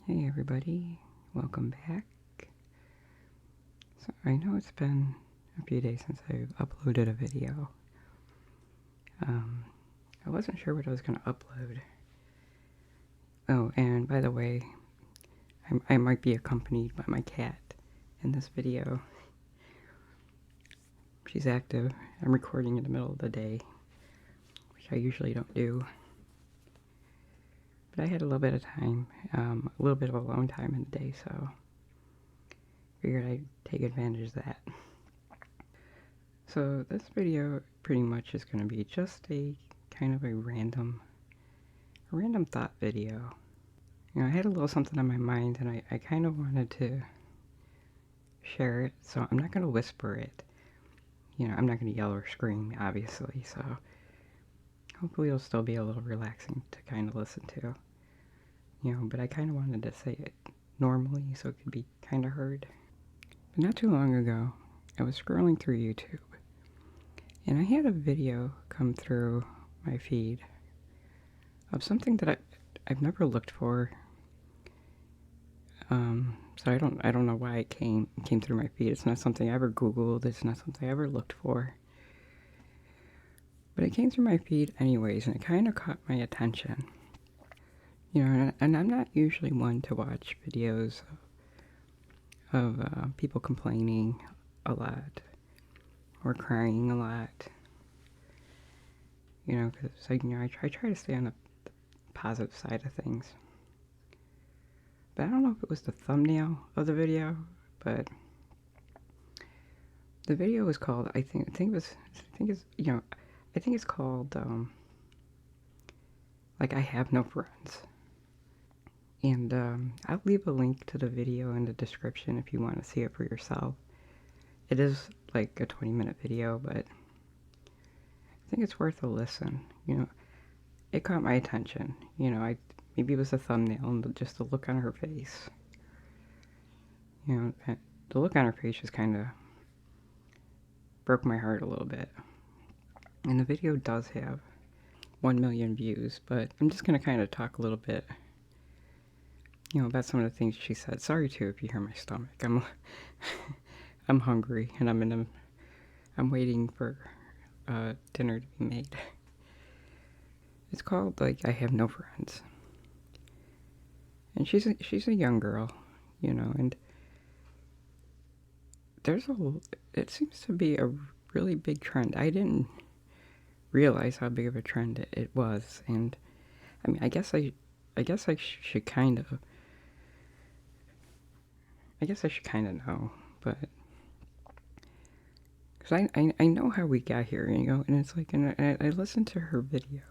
Hey everybody, welcome back. So I know it's been a few days since I've uploaded a video. I wasn't sure what I was going to upload. Oh, and by the way, I might be accompanied by my cat in this video. She's active. I'm recording in the middle of the day, which I usually don't do. But I had a little bit of time, a little bit of alone time in the day, so figured I'd take advantage of that. So this video pretty much is going to be just a kind of a random thought video. I had a little something on my mind and I kind of wanted to share it, so I'm not going to whisper it. I'm not going to yell or scream, obviously, so hopefully it'll still be a little relaxing to kind of listen to. But I kind of wanted to say it normally so it could be kind of heard. But not too long ago, I was scrolling through YouTube, and I had a video come through my feed of something that I've never looked for. So I don't know why it came through my feed. It's not something I ever Googled. It's not something I ever looked for. But it came through my feed anyways, and it kind of caught my attention. And I'm not usually one to watch videos of people complaining a lot or crying a lot. Because I try to stay on the positive side of things. But I don't know if it was the thumbnail of the video, but the video was called, I think it's called, like, I Have No Friends. And I'll leave a link to the video in the description if you want to see it for yourself. It is like a 20-minute video, but I think it's worth a listen. It caught my attention. Maybe it was the thumbnail and just the look on her face. The look on her face just kind of broke my heart a little bit. And the video does have 1 million views, but I'm just going to kind of talk a little bit, about some of the things she said. Sorry too if you hear my stomach. I'm hungry and I'm waiting for dinner to be made. It's called, like, I Have No Friends. And she's a young girl, and it seems to be a really big trend. I didn't realize how big of a trend it was, and I mean, I guess I should kind of know, but because I know how we got here, and it's like, and I listened to her video,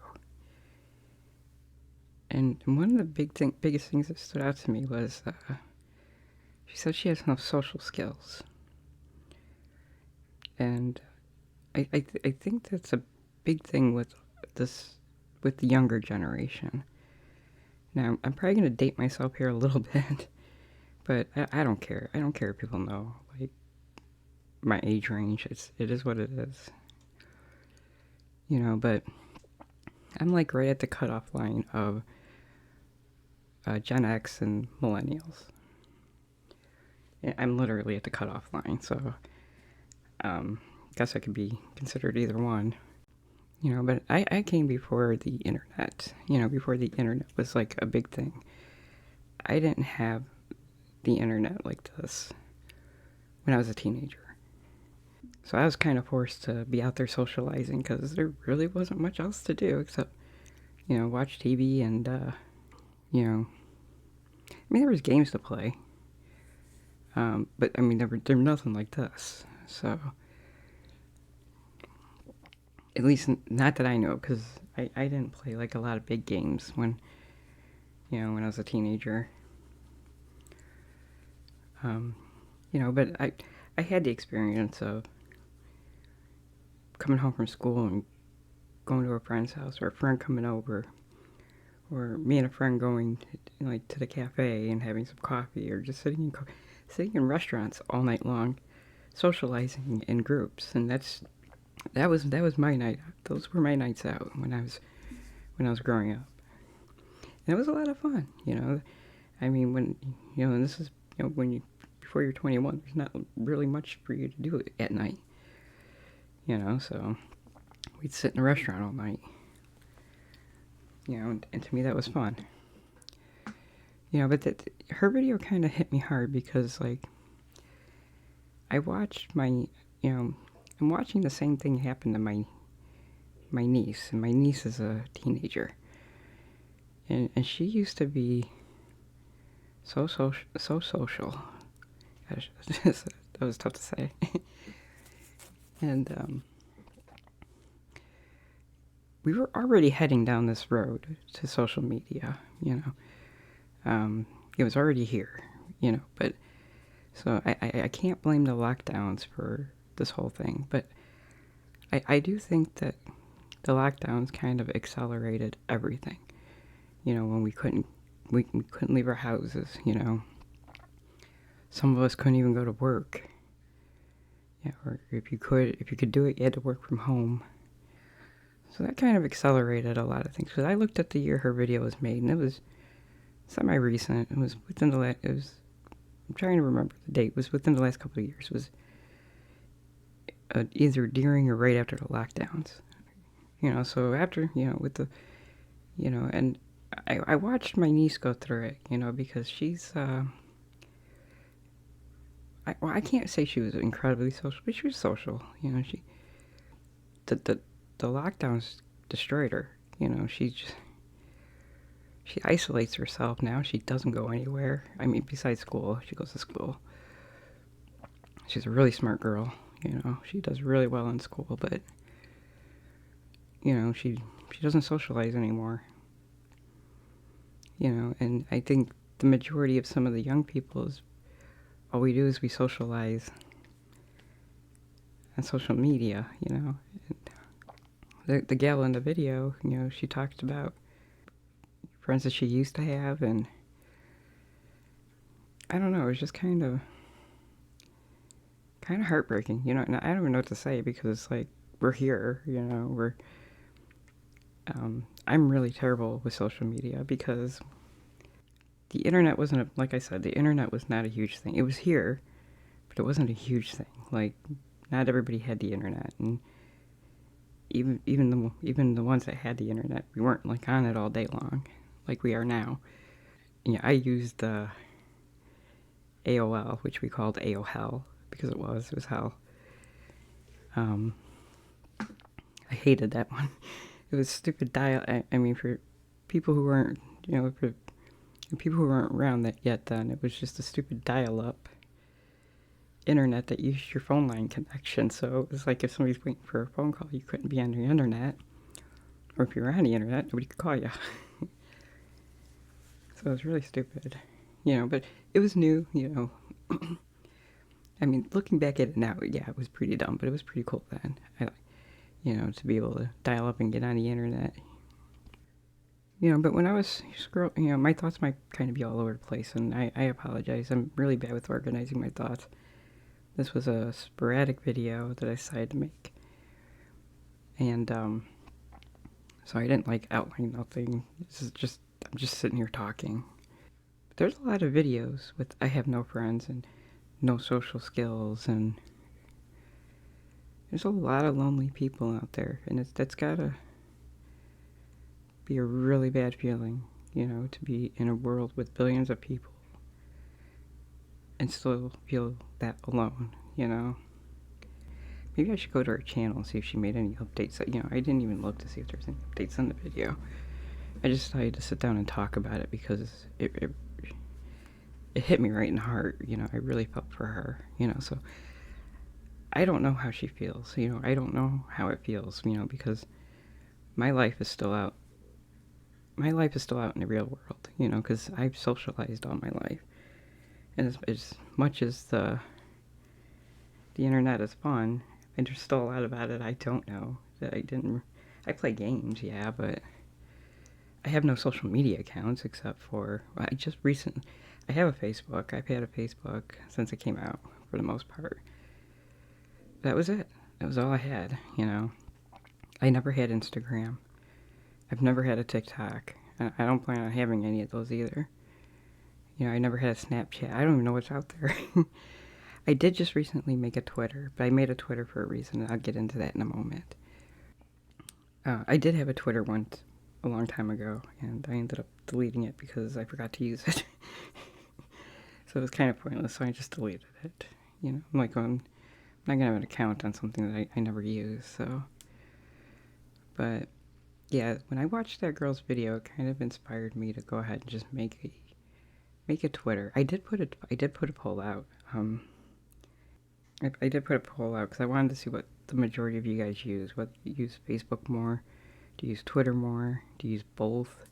and one of the biggest things that stood out to me was she said she has no social skills, and I think that's a big thing with the younger generation. Now, I'm probably going to date myself here a little bit, but I don't care. I don't care if people know, like, my age range. It is what it is. But I'm, like, right at the cutoff line of Gen X and millennials. I'm literally at the cutoff line, so I guess I could be considered either one. But I came before the internet, before the internet was, like, a big thing. I didn't have the internet like this when I was a teenager. So I was kind of forced to be out there socializing because there really wasn't much else to do except, watch TV and, I mean, there was games to play. But, I mean, there were nothing like this, so... At least not that I know, because I didn't play, like, a lot of big games when I was a teenager. But I had the experience of coming home from school and going to a friend's house, or a friend coming over, or me and a friend going to the cafe and having some coffee, or just sitting in restaurants all night long, socializing in groups, and that was my night. Those were my nights out when I was growing up. And it was a lot of fun, I mean, when, and this is, before you're 21, there's not really much for you to do at night, so we'd sit in a restaurant all night, and to me that was fun. But her video kind of hit me hard because, like, I watched I'm watching the same thing happen to my niece, and my niece is a teenager, and she used to be so social. Gosh, that was tough to say. And we were already heading down this road to social media, it was already here, but so I can't blame the lockdowns for this whole thing, but I do think that the lockdowns kind of accelerated everything, when we couldn't leave our houses, some of us couldn't even go to work, or if you could do it, you had to work from home. So that kind of accelerated a lot of things. Because I looked at the year her video was made, and it was semi-recent. It was within the last. I'm trying to remember the date. It was within the last couple of years. It was either during or right after the lockdowns. So after with the, and I watched my niece go through it. Because she's I can't say she was incredibly social, but she was social. The lockdowns destroyed her. She isolates herself now. She doesn't go anywhere. I mean, besides school, she goes to school. She's a really smart girl. She does really well in school, but she doesn't socialize anymore. And I think the majority of some of the young people is all we do is we socialize on social media. And the gal in the video, she talked about friends that she used to have, and I don't know, it was just kind of heartbreaking, and I don't even know what to say because, like, we're here, I'm really terrible with social media because the internet wasn't, like I said, the internet was not a huge thing. It was here, but it wasn't a huge thing. Like, not everybody had the internet, and even the ones that had the internet, we weren't, like, on it all day long like we are now. I used the AOL, which we called AOL because it was hell. I hated that one. It was stupid dial. I mean, for people who weren't, for people who weren't around that yet, then it was just a stupid dial-up internet that used your phone line connection. So it was like if somebody's waiting for a phone call, you couldn't be on the internet, or if you were on the internet, nobody could call you. So it was really stupid, but it was new, I mean, looking back at it now, yeah, it was pretty dumb, but it was pretty cool then, to be able to dial up and get on the internet. But when I was scrolling, my thoughts might kind of be all over the place, and I apologize. I'm really bad with organizing my thoughts. This was a sporadic video that I decided to make. And, so I didn't, like, outline nothing. I'm just sitting here talking. But there's a lot of videos with I have no friends and no social skills, and there's a lot of lonely people out there, and that's gotta be a really bad feeling, to be in a world with billions of people and still feel that alone, Maybe I should go to her channel and see if she made any updates. I didn't even look to see if there's any updates on the video. I just decided to sit down and talk about it because it hit me right in the heart, I really felt for her, so I don't know how she feels, I don't know how it feels, because my life is still out. My life is still out in the real world, because I've socialized all my life. And as much as the internet is fun, and there's still a lot about it I don't know, that I play games, yeah, but I have no social media accounts except for, I have a Facebook. I've had a Facebook since it came out, for the most part. That was it. That was all I had, I never had Instagram. I've never had a TikTok. I don't plan on having any of those either. You know, I never had a Snapchat. I don't even know what's out there. I did just recently make a Twitter, but I made a Twitter for a reason, and I'll get into that in a moment. I did have a Twitter once, a long time ago, and I ended up deleting it because I forgot to use it. So it was kind of pointless, so I just deleted it. You know, I'm like, I'm not gonna have an account on something that I never use, so. But yeah, when I watched that girl's video, it kind of inspired me to go ahead and just make a Twitter. I did put a poll out. I did put a poll out because I wanted to see what the majority of you guys use. What, you use Facebook more? Do you use Twitter more? Do you use both?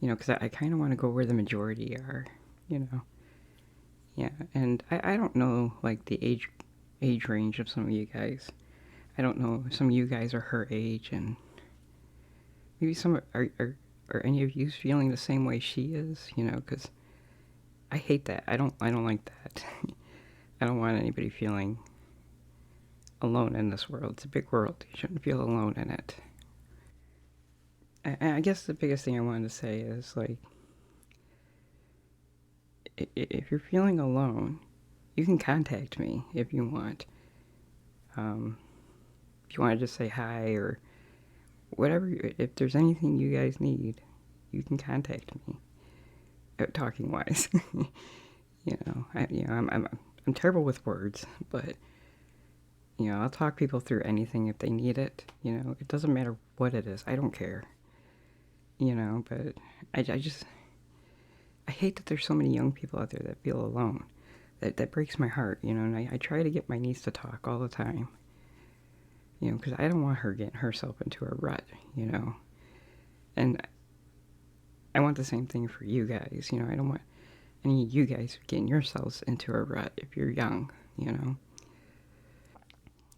You know, because I kind of want to go where the majority are. You know, yeah. And I don't know like the age range of some of you guys. I don't know if some of you guys are her age, and maybe some are any of you feeling the same way she is? You know, because I hate that. I don't like that. I don't want anybody feeling alone in this world. It's a big world. You shouldn't feel alone in it. And I guess the biggest thing I wanted to say is, like, if you're feeling alone, you can contact me if you want. If you want to just say hi or whatever, if there's anything you guys need, you can contact me. Talking wise, I'm terrible with words, but you know, I'll talk people through anything if they need it. You know, it doesn't matter what it is. I don't care. You know, but I hate that there's so many young people out there that feel alone. That breaks my heart, you know, and I try to get my niece to talk all the time. You know, because I don't want her getting herself into a rut, you know. And I want the same thing for you guys, you know. I don't want any of you guys getting yourselves into a rut if you're young, you know.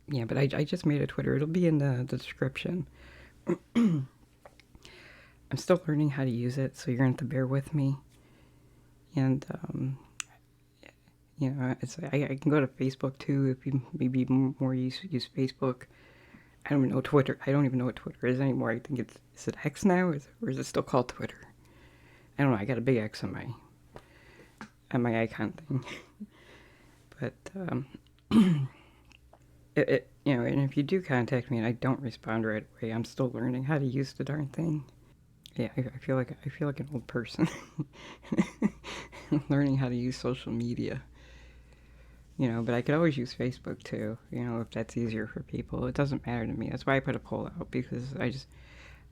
Yeah, but I just made a Twitter. It'll be in the description. I'm still learning how to use it, so you're going to have to bear with me. And, you know, I can go to Facebook too if you maybe more use Facebook. I don't even know Twitter. I don't even know what Twitter is anymore. I think is it X now, or is it still called Twitter? I don't know. I got a big X on my icon thing. But you know, and if you do contact me and I don't respond right away, I'm still learning how to use the darn thing. Yeah, I feel like an old person learning how to use social media. You know, but I could always use Facebook too, you know, if that's easier for people. It doesn't matter to me. That's why I put a poll out, because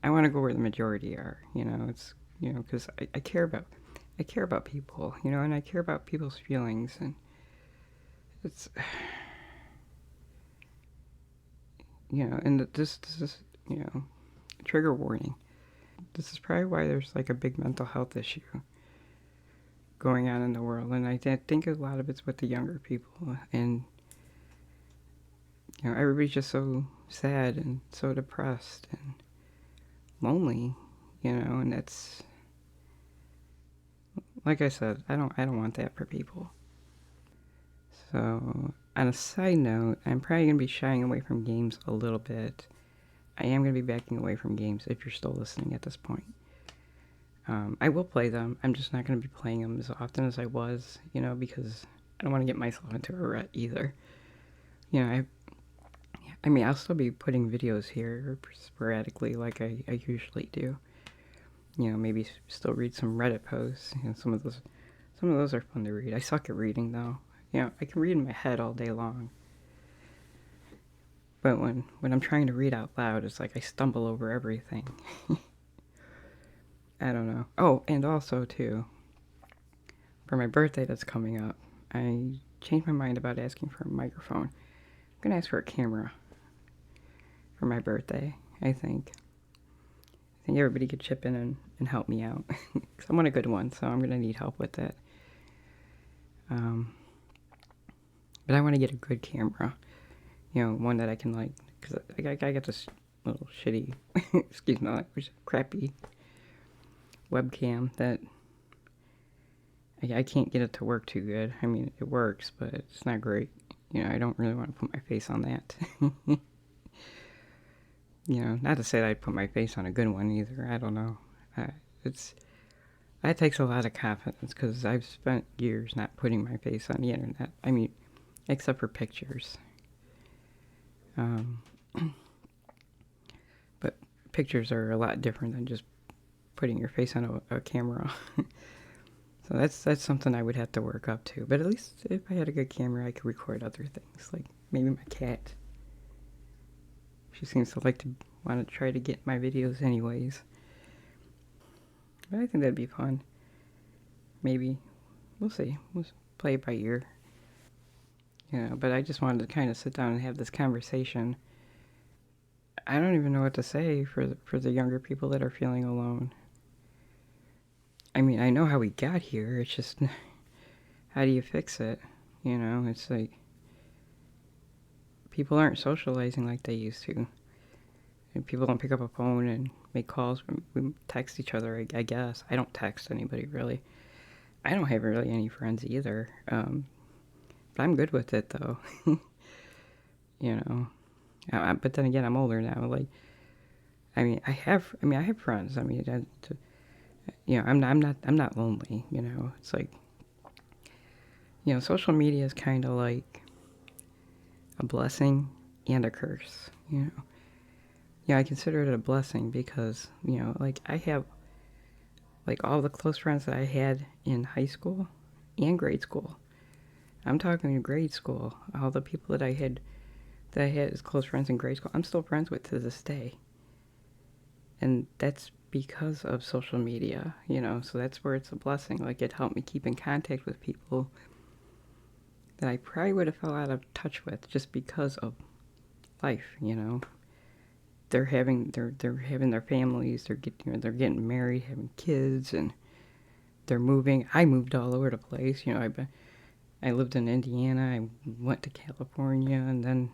I want to go where the majority are, you know. It's, you know, because I care about people, you know, and I care about people's feelings, and it's, you know, and this is, you know, trigger warning. This is probably why there's like a big mental health issue going on in the world, and I think a lot of it's with the younger people, and you know, everybody's just so sad and so depressed and lonely, you know, and that's, like I said, I don't want that for people. So, on a side note, I'm probably going to be shying away from games a little bit. I am going to be backing away from games if you're still listening at this point. I will play them. I'm just not going to be playing them as often as I was, you know, because I don't want to get myself into a rut either. You know, I mean, I'll still be putting videos here sporadically like I usually do. You know, maybe still read some Reddit posts. You know, some of those are fun to read. I suck at reading, though. You know, I can read in my head all day long. But when I'm trying to read out loud, it's like I stumble over everything. I don't know. Oh, and also, too, for my birthday that's coming up, I changed my mind about asking for a microphone. I'm going to ask for a camera for my birthday, I think. I think everybody could chip in and help me out. Because I want a good one, so I'm going to need help with that. But I want to get a good camera. You know, one that I can, like, because I got this little shitty, excuse my language, crappy webcam that I can't get it to work too good. I mean, it works, but it's not great. You know, I don't really want to put my face on that. You know, not to say that I'd put my face on a good one either. I don't know. It's that takes a lot of confidence because I've spent years not putting my face on the internet. I mean, except for pictures. Um, but pictures are a lot different than just putting your face on a camera. So that's something I would have to work up to. But at least if I had a good camera, I could record other things, like maybe my cat. She seems to like to want to try to get my videos anyways. But I think that'd be fun. Maybe. We'll see. We'll play it by ear. But I just wanted to kind of sit down and have this conversation. I don't even know what to say for the younger people that are feeling alone. I mean, I know how we got here. It's just, how do you fix it? It's like, people aren't socializing like they used to. And people don't pick up a phone and make calls. We text each other, I guess. I don't text anybody, really. I don't have really any friends either. But I'm good with it, though. But then again, I'm older now. Like, I have friends. I'm not lonely. It's like, social media is kind of like a blessing and a curse. I consider it a blessing because like I have like all the close friends that I had in high school and grade school. I'm talking in grade school. All the people that I had as close friends in grade school, I'm still friends with to this day. And that's because of social media, so that's where it's a blessing. Like, it helped me keep in contact with people that I probably would have fell out of touch with just because of life. They're having their families, they're getting married, having kids, and they're moving. I moved all over the place. I lived in Indiana, I went to California, and then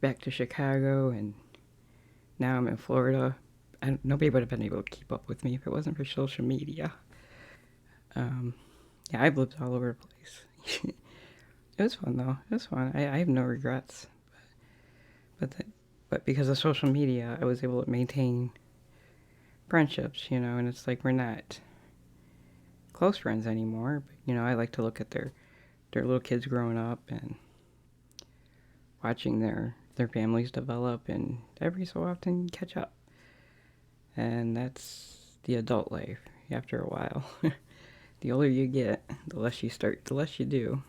back to Chicago, and now I'm in Florida. Nobody would have been able to keep up with me if it wasn't for social media. Yeah, I've lived all over the place. It was fun, though. It was fun. I have no regrets. But because of social media, I was able to maintain friendships, and it's like we're not close friends anymore. But, I like to look at their little kids growing up and watching their families develop, and every so often catch up. And that's the adult life after a while. The older you get, the less you do.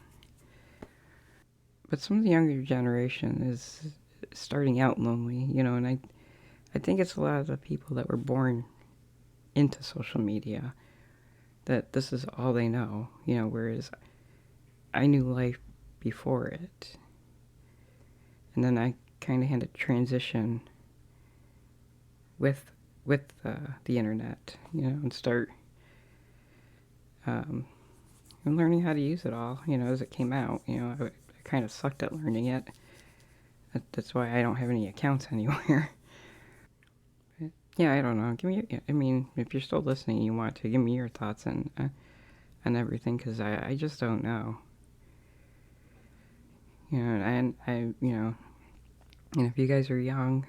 But some of the younger generation is starting out lonely, and I think it's a lot of the people that were born into social media that this is all they know, whereas I knew life before it. And then I kind of had to transition with the internet, and start learning how to use it all, as it came out. I kind of sucked at learning it. That's why I don't have any accounts anywhere. But, yeah, I don't know. If you're still listening, you want to give me your thoughts on everything, because I just don't know. And if you guys are young,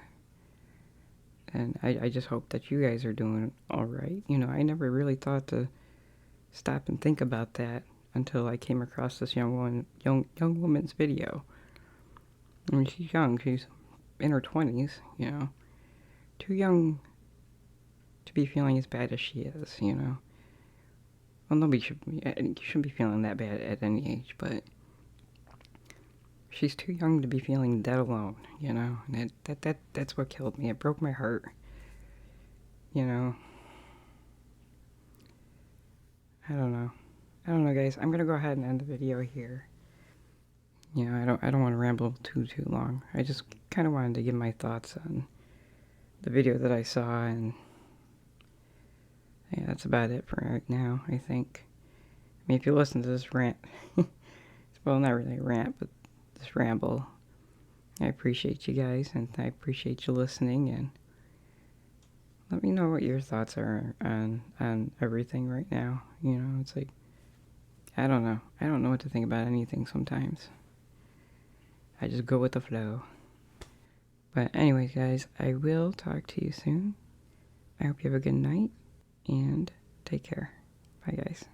and I just hope that you guys are doing all right. I never really thought to stop and think about that until I came across this young woman's video. I mean, she's young. She's in her 20s, Too young to be feeling as bad as she is, Well, nobody you shouldn't be feeling that bad at any age, but she's too young to be feeling that alone, And that's what killed me. It broke my heart, I don't know, guys. I'm gonna go ahead and end the video here. I don't want to ramble too long. I just kind of wanted to give my thoughts on the video that I saw, and yeah, that's about it for right now, I think. If you listen to this rant, well, not really a rant, but this ramble, I appreciate you guys, and I appreciate you listening, and let me know what your thoughts are on everything right now. It's like, I don't know. I don't know what to think about anything sometimes. I just go with the flow. But anyways, guys, I will talk to you soon. I hope you have a good night, and take care. Bye, guys.